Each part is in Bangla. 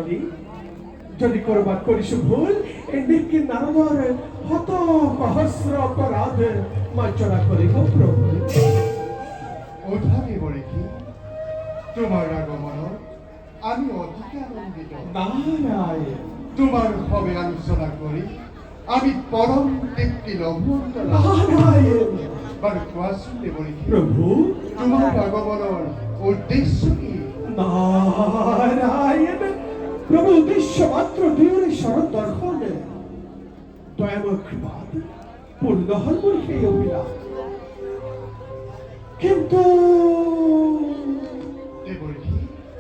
করি যদি করবার করিস ভুল এদিকে নারদর হত সহস্র অপরাধের মার্জনা করিব প্রভু। ওঠানে বলে কি তোমার আগমন আমি অধিক আনন্দিত। নারায়ণ তোমার হবে আলোচনা করি আমি পরম তৃপ্তি লভ্য। নারায়ণ বারো কোয়াশুনতে বলি কি প্রভু তোমার আগমনের উদ্দেশ্য কি? নারায়ণ প্রভু উদ্দেশ্য মাত্র দুই শরৎ দর্শনে দয়াময় কৃপাদ পূর্ণ হল বলে সেই অভিলাষ। কিন্তু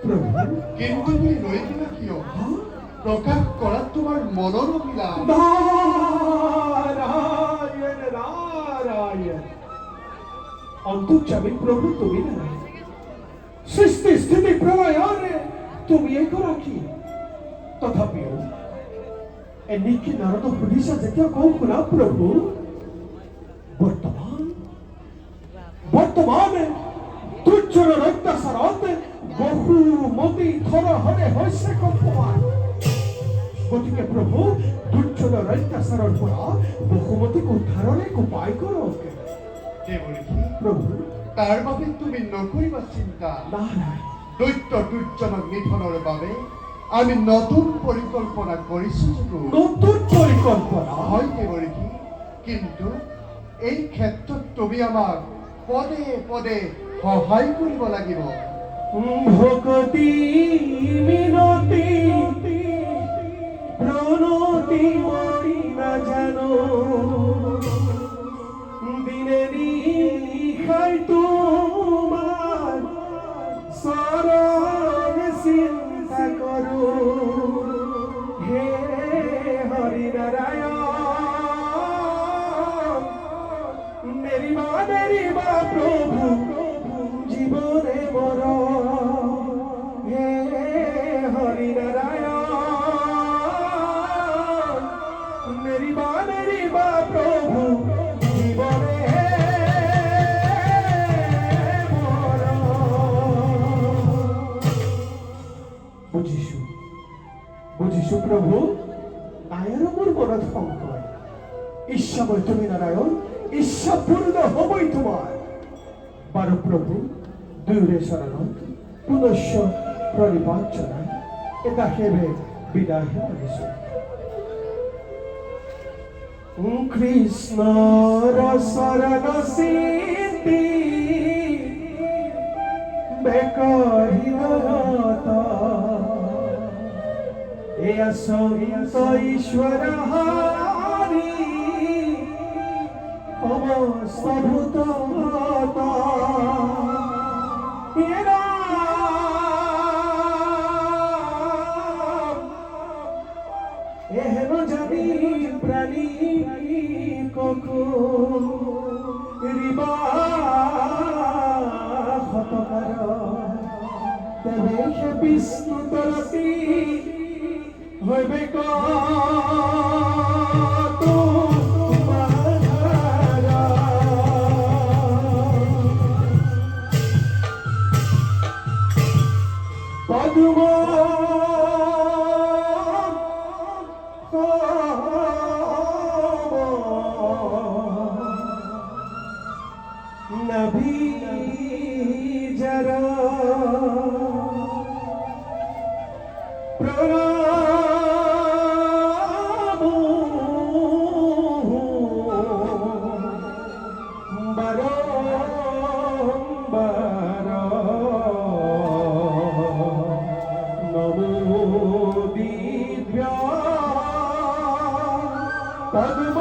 প্রভু কিন্তু তুমি রইবে না কিয়? প্রকাশ করা তোমার মনের অভিলাষ। নারায়ণ নারায়ণ অন্তর্যামী প্রভু তুমি না, সৃষ্টি স্থিতি প্রলয়নে তুমি একরাকি। তথাপিও এনিকি নারদ সুধিছা যেতিয়া কওঁ শুনা প্রভু, বর্তমানে দুৰ্যোধনৰ অত্যাচাৰত বহু মতি থৰহৰে হৈছে কম্পমান। গতিকে প্ৰভু দুৰ্যোধনৰ অত্যাচাৰৰ পৰা বহুমতিক উদ্ধাৰৰে উপায় কৰক। প্রভু তার বাবে তুমি নকৰিবা চিন্তা। নারায়ণ দৈত্য দুৰ্যোধনক নিধনৰ বাবে আমি নতুন পৰিকল্পনা কৰিছো। নতুন পৰিকল্পনা হয় কেৱল কি, কিন্তু এই ক্ষেত্ৰত তুমি আমাক পদে পদে সহায় কৰিব লাগিব। ভকতি মিনতি প্রণতি মরি না জানো, দিনে নিশাই তোমার শরণ চিন্তা করো। হে হরি নারায়ণ মেরিবা প্রভু জীবনে মর। হে হরি নারায়ণ মেরিবা প্রভু জীবনে মর। বুঝিছো প্রভু নায়ার মোর মনত সংকয়। ঈশ্বাময় তুমি নারায়ণ, ঈশ্বা পূর্ণ হবই তোমার। বারো প্রভু দুইরে শরণত পুনশ্চ প্রণিপাঞ্চনা এটা হেবে বিদায় মানিছো। কৃষ্ণ শরণ সিদ্ধি বেকরিত এ সন্ত ঈশ্বর হারি সমস্ত ভূত এহেন জানি প্রাণী ককু রিবা হতকার তবে সে বিষ্ণু তলতি হইবে পদ্ম নভি জরা প্রণাম বারম্বার নমো দিব্য পদ্ম